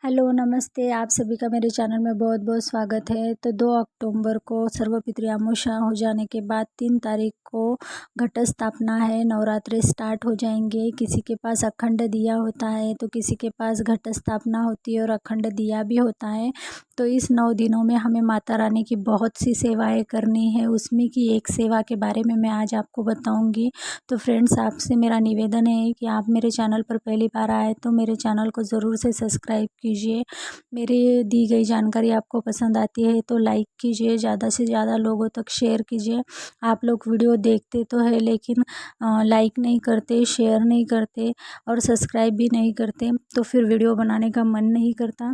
Hello नमस्ते, आप सभी का मेरे चैनल में बहुत बहुत स्वागत है। तो 2 अक्टूबर को सर्वपितृ अमावस्या हो जाने के बाद 3 तारीख को घट स्थापना है। नवरात्रि स्टार्ट हो जाएंगे। किसी के पास अखंड दिया होता है तो किसी के पास घट स्थापना होती है और अखंड दिया भी होता है। तो इस 9 दिनों में हमें माता रानी की बहुत सी सेवाएं करनी है। उसमें की एक सेवा के बारे में मैं आज आपको बताऊंगी। तो फ्रेंड्स, आपसे मेरा निवेदन है कि आप मेरे चैनल पर पहली बार आए तो मेरे चैनल को ज़रूर से सब्सक्राइब कीजिए। मेरी दी गई जानकारी आपको पसंद आती है तो लाइक कीजिए, ज़्यादा से ज़्यादा लोगों तक शेयर कीजिए। आप लोग वीडियो देखते तो है लेकिन लाइक नहीं करते, शेयर नहीं करते और सब्सक्राइब भी नहीं करते, तो फिर वीडियो बनाने का मन नहीं करता।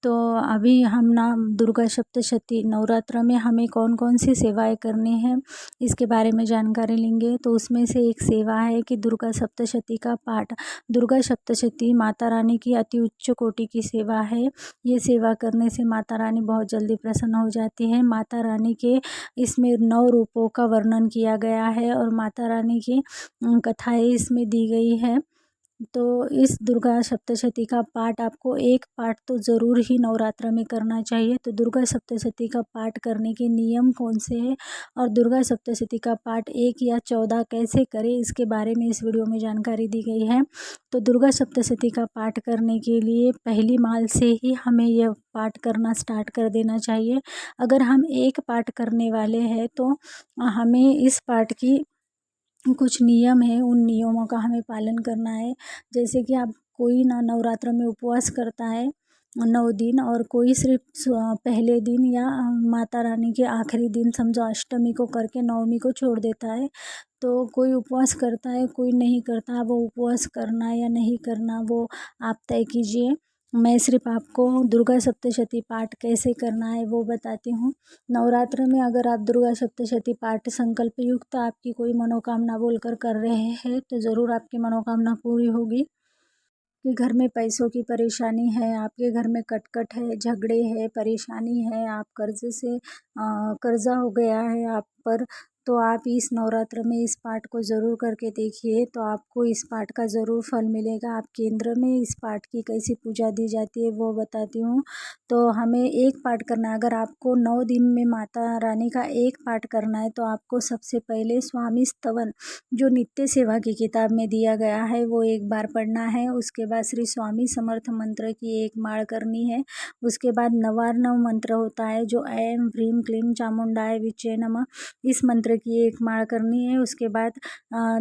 तो अभी हम ना दुर्गा सप्तशती नवरात्र में हमें कौन कौन सी सेवाएं करनी है इसके बारे में जानकारी लेंगे। तो उसमें से एक सेवा है कि दुर्गा सप्तशती का पाठ। दुर्गा सप्तशती माता रानी की अति उच्च कोटि की सेवा है। ये सेवा करने से माता रानी बहुत जल्दी प्रसन्न हो जाती है। माता रानी के इसमें 9 रूपों का वर्णन किया गया है और माता रानी की कथाएं इसमें दी गई है। तो इस दुर्गा सप्तशती का पाठ आपको एक पाठ तो ज़रूर ही नवरात्र में करना चाहिए। तो दुर्गा सप्तशती का पाठ करने के नियम कौन से हैं और दुर्गा सप्तशती का पाठ 1 या 14 कैसे करें, इसके बारे में इस वीडियो में जानकारी दी गई है। तो दुर्गा सप्तशती का पाठ करने के लिए पहली माल से ही हमें यह पाठ करना स्टार्ट कर देना चाहिए। अगर हम एक पाठ करने वाले हैं तो हमें इस पाठ की कुछ नियम है, उन नियमों का हमें पालन करना है। जैसे कि आप कोई ना नवरात्र में उपवास करता है 9 दिन और कोई सिर्फ पहले दिन या माता रानी के आखिरी दिन समझो अष्टमी को करके नवमी को छोड़ देता है। तो कोई उपवास करता है, कोई नहीं करता। वो उपवास करना या नहीं करना वो आप तय कीजिए। मैं सिर्फ आपको दुर्गा सप्तशती पाठ कैसे करना है वो बताती हूँ। नवरात्र में अगर आप दुर्गा सप्तशती पाठ संकल्प युक्त आपकी कोई मनोकामना बोलकर कर रहे हैं तो ज़रूर आपकी मनोकामना पूरी होगी। कि घर में पैसों की परेशानी है, आपके घर में कटकट है, झगड़े है, परेशानी है, आप कर्जा हो गया है आप पर, तो आप इस नवरात्र में इस पाठ को ज़रूर करके देखिए तो आपको इस पाठ का ज़रूर फल मिलेगा। आप केंद्र में इस पाठ की कैसी पूजा दी जाती है वो बताती हूँ। तो हमें एक पाठ करना है। अगर आपको 9 दिन में माता रानी का एक पाठ करना है तो आपको सबसे पहले स्वामी स्तवन जो नित्य सेवा की किताब में दिया गया है वो एक बार पढ़ना है। उसके बाद श्री स्वामी समर्थ मंत्र की एक माळ करनी है। उसके बाद नवार्णव मंत्र होता है जो ऐं ह्रीं क्लीं चामुंडाय विच्चे नमः, इस मंत्र की एक माळ करनी है। उसके बाद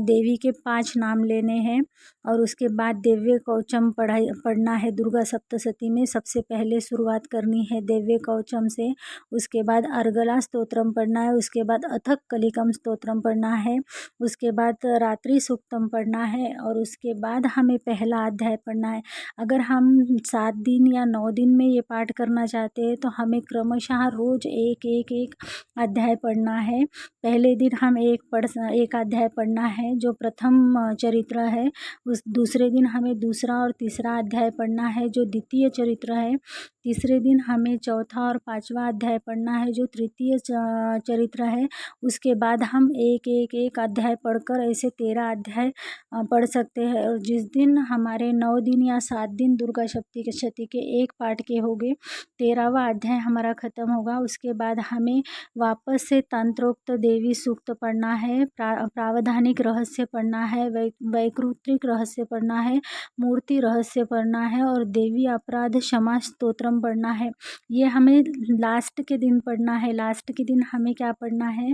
देवी के 5 नाम लेने हैं और उसके बाद दिव्य कवचम पढ़ना है। दुर्गा सप्तशती में सबसे पहले शुरुआत करनी है दिव्य कवचम से। उसके बाद अर्गला स्तोत्रम पढ़ना है। उसके बाद अथक कलिकम स्तोत्रम पढ़ना है। उसके बाद रात्रि सूक्तम पढ़ना है और उसके बाद हमें पहला अध्याय पढ़ना है। अगर हम 7 दिन या 9 दिन में ये पाठ करना चाहते हैं तो हमें क्रमशः रोज एक अध्याय पढ़ना है। पहले दिन हम एक अध्याय पढ़ना है जो प्रथम चरित्र है। उस दूसरे दिन हमें दूसरा और तीसरा अध्याय पढ़ना है जो द्वितीय चरित्र है। तीसरे दिन हमें चौथा और 5वां अध्याय पढ़ना है जो तृतीय चरित्र है। उसके बाद हम एक अध्याय पढ़कर ऐसे 13 अध्याय पढ़ सकते हैं। और जिस दिन हमारे 9 दिन या 7 दिन दुर्गा सप्तशती के एक पाठ के हो गए, 13वां अध्याय हमारा ख़त्म होगा। उसके बाद हमें वापस से तंत्रोक्त देवी सूक्त पढ़ना है, प्रावधानिक रहस्य पढ़ना है, वैकृतिक रहस्य पढ़ना है, मूर्ति रहस्य पढ़ना है और देवी अपराध क्षमा स्तोत्रम पढ़ना है। ये हमें लास्ट के दिन पढ़ना है। लास्ट के दिन हमें क्या पढ़ना है,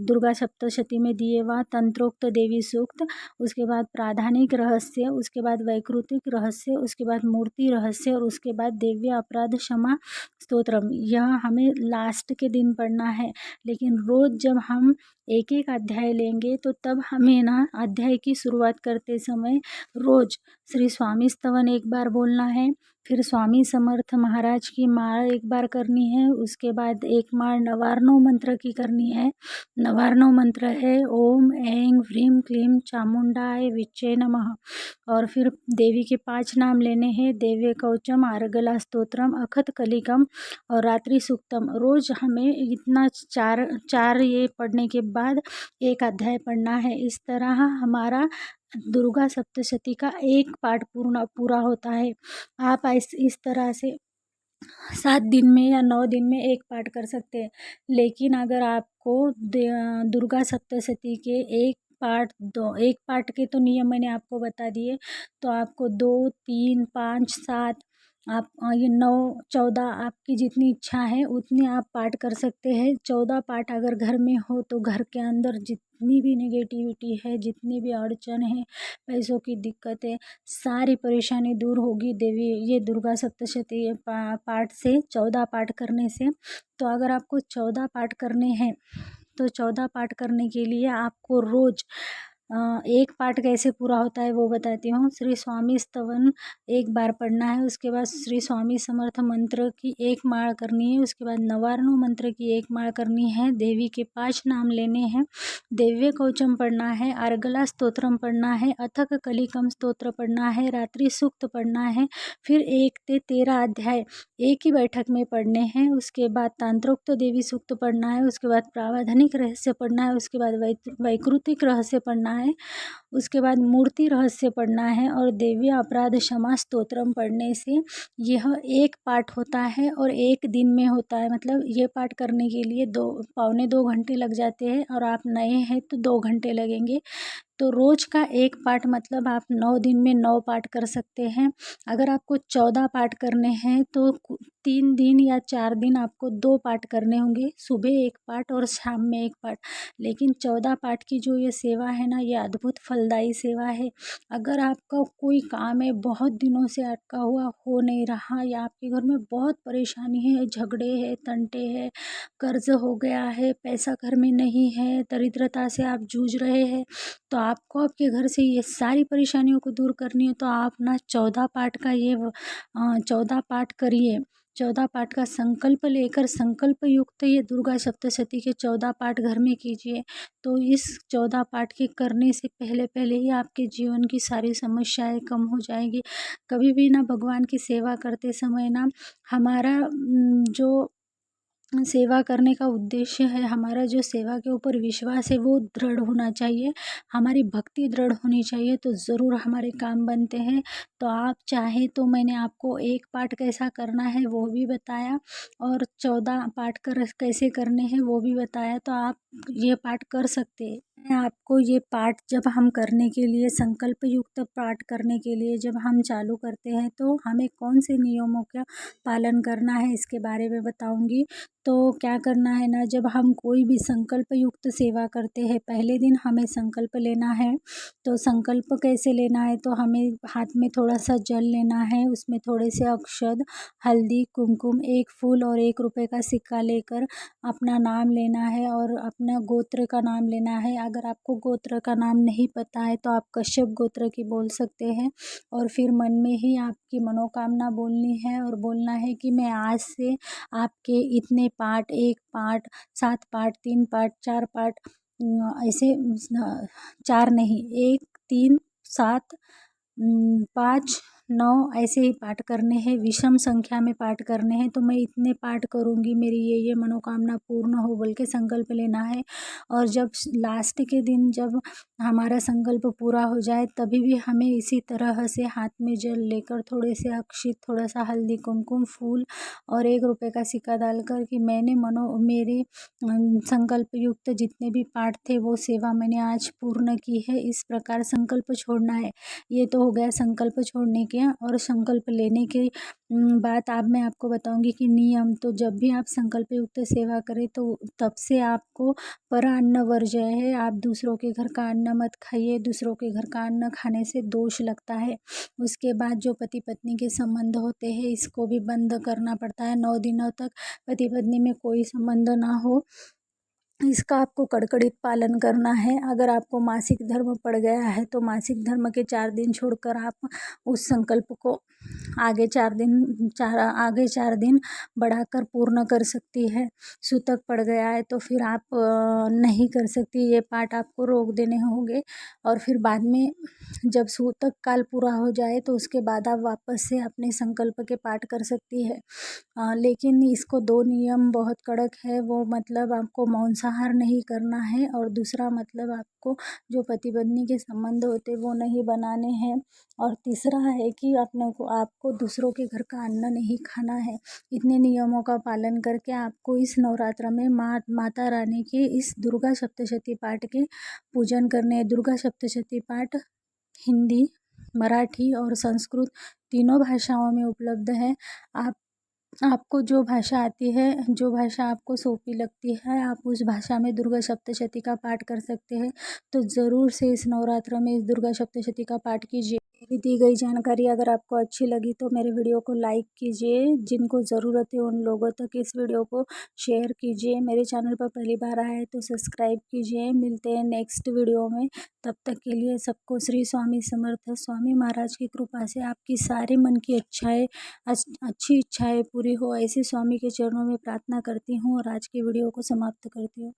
दुर्गा सप्तशती में दिए हुआ तंत्रोक्त देवी सूक्त, उसके बाद प्राधानिक रहस्य, उसके बाद वैकृतिक रहस्य, उसके बाद मूर्ति रहस्य और उसके बाद दिव्य अपराध क्षमा स्तोत्रम। यह हमें लास्ट के दिन पढ़ना है। लेकिन रोज़ जब हम एक अध्याय लेंगे तो तब हमें ना अध्याय की शुरुआत करते समय रोज़ श्री स्वामी स्तवन एक बार बोलना है, फिर स्वामी समर्थ महाराज की माळ एक बार करनी है। उसके बाद एक माळ नवार्णव मंत्र की करनी है। नवार्णव मंत्र है ओम ऐं ह्रीं क्लीं चामुंडाय विच्चे नमः। और फिर देवी के 5 नाम लेने हैं, दिव्य कवचम, आर्गला स्तोत्रम, अखत कलिकम और रात्रि सूक्तम। रोज़ हमें इतना चार ये पढ़ने के बाद एक अध्याय पढ़ना है। इस तरह हमारा दुर्गा सप्तशती का एक पाठ पूरा होता है। आप इस तरह से 7 दिन में या 9 दिन में एक पाठ कर सकते हैं। लेकिन अगर आपको दुर्गा सप्तशती के एक पाठ के तो नियम मैंने आपको बता दिए, तो आपको 2, 3, 5, 7 आप ये 9, 14 आपकी जितनी इच्छा है उतनी आप पाठ कर सकते हैं। 14 पाठ अगर घर में हो तो घर के अंदर जितनी भी नेगेटिविटी है, जितनी भी अड़चन है, पैसों की दिक्कत है, सारी परेशानी दूर होगी देवी ये दुर्गा सप्तशती पाठ से, 14 पाठ करने से। तो अगर आपको 14 पाठ करने हैं तो 14 पाठ करने के लिए आपको रोज़ एक पाठ कैसे पूरा होता है वो बताती हूँ। श्री स्वामी स्तवन एक बार पढ़ना है, उसके बाद श्री स्वामी समर्थ मंत्र की एक माळ करनी है, उसके बाद नवारणु मंत्र की एक माळ करनी है, देवी के 5 नाम लेने हैं, दिव्य कवचम पढ़ना है, अर्गला स्तोत्रम पढ़ना है, अथक कलिकम स्तोत्र पढ़ना है, रात्रि सूक्त पढ़ना है, फिर 1 से 13 अध्याय एक ही बैठक में पढ़ने हैं। उसके बाद तांत्रोक्त देवी सूक्त पढ़ना है, उसके बाद प्रावधानिक रहस्य पढ़ना है, उसके बाद वैकृतिक रहस्य पढ़ना है, उसके बाद मूर्ति रहस्य पढ़ना है और देवी अपराध क्षमा स्तोत्रम पढ़ने से यह एक पाठ होता है और एक दिन में होता है। मतलब ये पाठ करने के लिए 2 घंटे लग जाते हैं और आप नए हैं तो 2 घंटे लगेंगे। तो रोज़ का एक पाठ मतलब आप 9 दिन में 9 पाठ कर सकते हैं। अगर आपको 14 पाठ करने हैं तो 3 दिन या 4 दिन आपको 2 पाठ करने होंगे, सुबह 1 पाठ और शाम में 1 पाठ। लेकिन 14 पाठ की जो ये सेवा है ना, ये अद्भुत फलदायी सेवा है। अगर आपका कोई काम है बहुत दिनों से अटका हुआ हो नहीं रहा, या आपके घर में बहुत परेशानी है, झगड़े हैं, तंटे हैं, कर्ज हो गया है, पैसा घर में नहीं है, दरिद्रता से आप जूझ रहे हैं, तो आपको आपके घर से ये सारी परेशानियों को दूर करनी है तो आप ना 14 पाठ का 14 पाठ करिए। 14 पाठ का संकल्प लेकर संकल्प युक्त ये दुर्गा सप्तशती के 14 पाठ घर में कीजिए। तो इस 14 पाठ के करने से पहले पहले ही आपके जीवन की सारी समस्याएं कम हो जाएगी। कभी भी ना भगवान की सेवा करते समय ना हमारा जो सेवा करने का उद्देश्य है, हमारा जो सेवा के ऊपर विश्वास है वो दृढ़ होना चाहिए, हमारी भक्ति दृढ़ होनी चाहिए, तो ज़रूर हमारे काम बनते हैं। तो आप चाहे तो मैंने आपको एक पाठ कैसा करना है वो भी बताया और 14 पाठ कैसे करने हैं वो भी बताया, तो आप ये पाठ कर सकते हैं। मैं आपको ये पाठ जब हम करने के लिए संकल्प युक्त पाठ करने के लिए जब हम चालू करते हैं तो हमें कौन से नियमों का पालन करना है इसके बारे में बताऊंगी। तो क्या करना है ना, जब हम कोई भी संकल्प युक्त सेवा करते हैं पहले दिन हमें संकल्प लेना है। तो संकल्प कैसे लेना है, तो हमें हाथ में थोड़ा सा जल लेना है, उसमें थोड़े से अक्षत, हल्दी, कुमकुम, 1 फूल और 1 रुपये का सिक्का लेकर अपना नाम लेना है और अपना गोत्र का नाम लेना है। अगर आपको गोत्र का नाम नहीं पता है तो आप कश्यप गोत्र की बोल सकते हैं और फिर मन में ही आपकी मनोकामना बोलनी है और बोलना है कि मैं आज से आपके इतने पाठ, 1 पाठ, 7 पाठ, 3 पाठ, 4 पाठ, ऐसे 4 नहीं, 1, 3, 7, 5, 9 ऐसे ही पाठ करने हैं, विषम संख्या में पाठ करने हैं। तो मैं इतने पाठ करूँगी, मेरी ये मनोकामना पूर्ण हो बोल के संकल्प लेना है। और जब लास्ट के दिन जब हमारा संकल्प पूरा हो जाए तभी भी हमें इसी तरह से हाथ में जल लेकर थोड़े से अक्षित, थोड़ा सा हल्दी, कुमकुम, फूल और 1 रुपये का सिक्का डालकर कि मैंने मेरे संकल्प युक्त जितने भी पाठ थे वो सेवा मैंने आज पूर्ण की है, इस प्रकार संकल्प छोड़ना है। ये तो हो गया संकल्प छोड़ने के और संकल्प लेने के बात। अब मैं आपको बताऊंगी कि नियम। तो जब भी आप संकल्प युक्त सेवा करें तो तब से आपको पर अन्न वर्ज्य है, आप दूसरों के घर का अन्न मत खाइए, दूसरों के घर का अन्न खाने से दोष लगता है। उसके बाद जो पति पत्नी के संबंध होते हैं इसको भी बंद करना पड़ता है, 9 दिनों तक पति पत्नी में कोई संबंध ना हो, इसका आपको कड़कड़ित पालन करना है। अगर आपको मासिक धर्म पड़ गया है तो मासिक धर्म के 4 दिन छोड़कर आप उस संकल्प को आगे 4 दिन बढ़ाकर पूर्ण कर सकती है। सूतक पड़ गया है तो फिर आप नहीं कर सकती, ये पाठ आपको रोक देने होंगे और फिर बाद में जब सूतक काल पूरा हो जाए तो उसके बाद आप वापस से अपने संकल्प के पाठ कर सकती है। लेकिन इसको 2 नियम बहुत कड़क है, वो मतलब आपको मांसाहार मांसाहार नहीं करना है। और दूसरा मतलब आपको जो पति पत्नी के संबंध होते वो नहीं बनाने हैं। और तीसरा है कि आपको दूसरों के घर का अन्न नहीं खाना है। इतने नियमों का पालन करके आपको इस नवरात्र में माता रानी के इस दुर्गा सप्तशती पाठ के पूजन करने हैं। दुर्गा सप्तशती पाठ हिंदी, मराठी और संस्कृत तीनों भाषाओं में उपलब्ध है। आपको जो भाषा आती है, जो भाषा आपको सौंपी लगती है, आप उस भाषा में दुर्गा सप्तशती का पाठ कर सकते हैं। तो ज़रूर से इस नवरात्र में इस दुर्गा सप्तशती का पाठ कीजिए। मेरी दी गई जानकारी अगर आपको अच्छी लगी तो मेरे वीडियो को लाइक कीजिए। जिनको ज़रूरत है उन लोगों तक इस वीडियो को शेयर कीजिए। मेरे चैनल पर पहली बार आए हैं तो सब्सक्राइब कीजिए। मिलते हैं नेक्स्ट वीडियो में। तब तक के लिए सबको श्री स्वामी समर्थ स्वामी महाराज की कृपा से आपकी सारी मन की अच्छी इच्छाएं पूरी हो, ऐसी स्वामी के चरणों में प्रार्थना करती हूँ और आज की वीडियो को समाप्त करती हूँ।